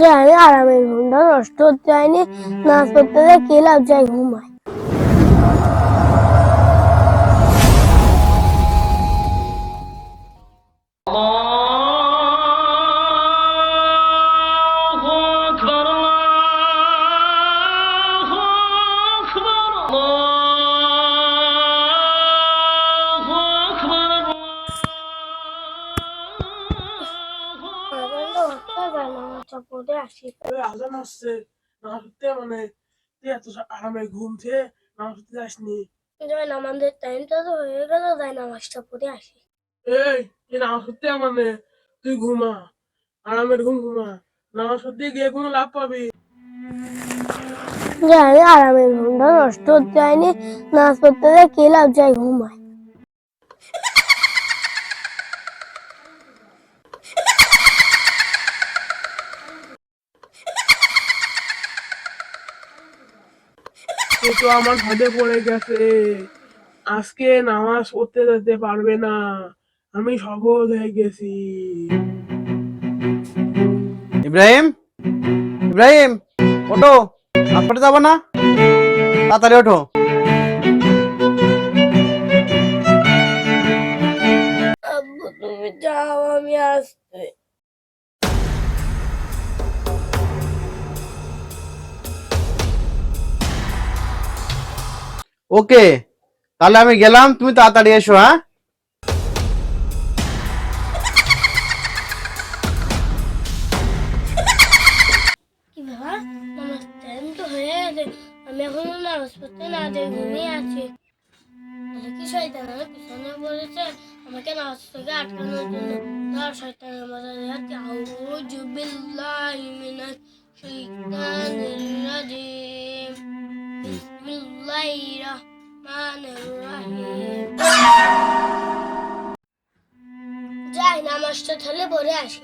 জানি আরামের ঘুমটা নষ্ট হতে যায়নি, নাচ করতে যায় কে লাভ যায় ঘুমায়। পড়ে আসি আজান আসছে, নামাজ পড়তে মানে তুই এত আরামে ঘুম থেকে নামাজ পড়তে যাসনি? আমাদের টাইমটা তো হয়ে গেল, যাই নামাজটা পড়ে আসি। এই তুই নামাজ পড়তে মানে তুই ঘুমা, আরামের ঘুম ঘুমা। নামাজ পড়তে গিয়ে কোনো লাভ পাবি? জানি আরামের ঘুমটা নষ্ট হতে যায়নি, নাচ করতে যায় কে লাভ যায় ঘুমায়। এ তো আমার হাতে পড়ে গেছে, আজকে নামাজ পড়তে যেতে পারবে না, আমি সফল হয়ে গেছি। ইব্রাহিম, ইব্রাহিম, ওঠো, নাচ পড়তে যাবো না? তাড়াতাড়ি ওঠো। আব্বু তুমি যাও, আমি আসতে। ওকে, তাহলে আমি গেলাম, তুমি তাড়াতাড়ি এসো। হ্যাঁ, কি ব্যাপার, নামাজ টাইম তো হয়ে গেছে, আমি এখনো নামাজ পড়তে না যাই ঘুমিয়ে আছি। কি শয়তান আমার পিছনে বলেছে আমাকে নামাজ থেকে আটকানোর জন্য। তার শয়তানের মজা দেখাচ্ছে। আউযু বিল্লাহি মিনাশ শাইতানির রাজিম। বিসমিল্লাহির রহমানির রহিম। যাই নামাজটা তাহলে পড়ে আসি।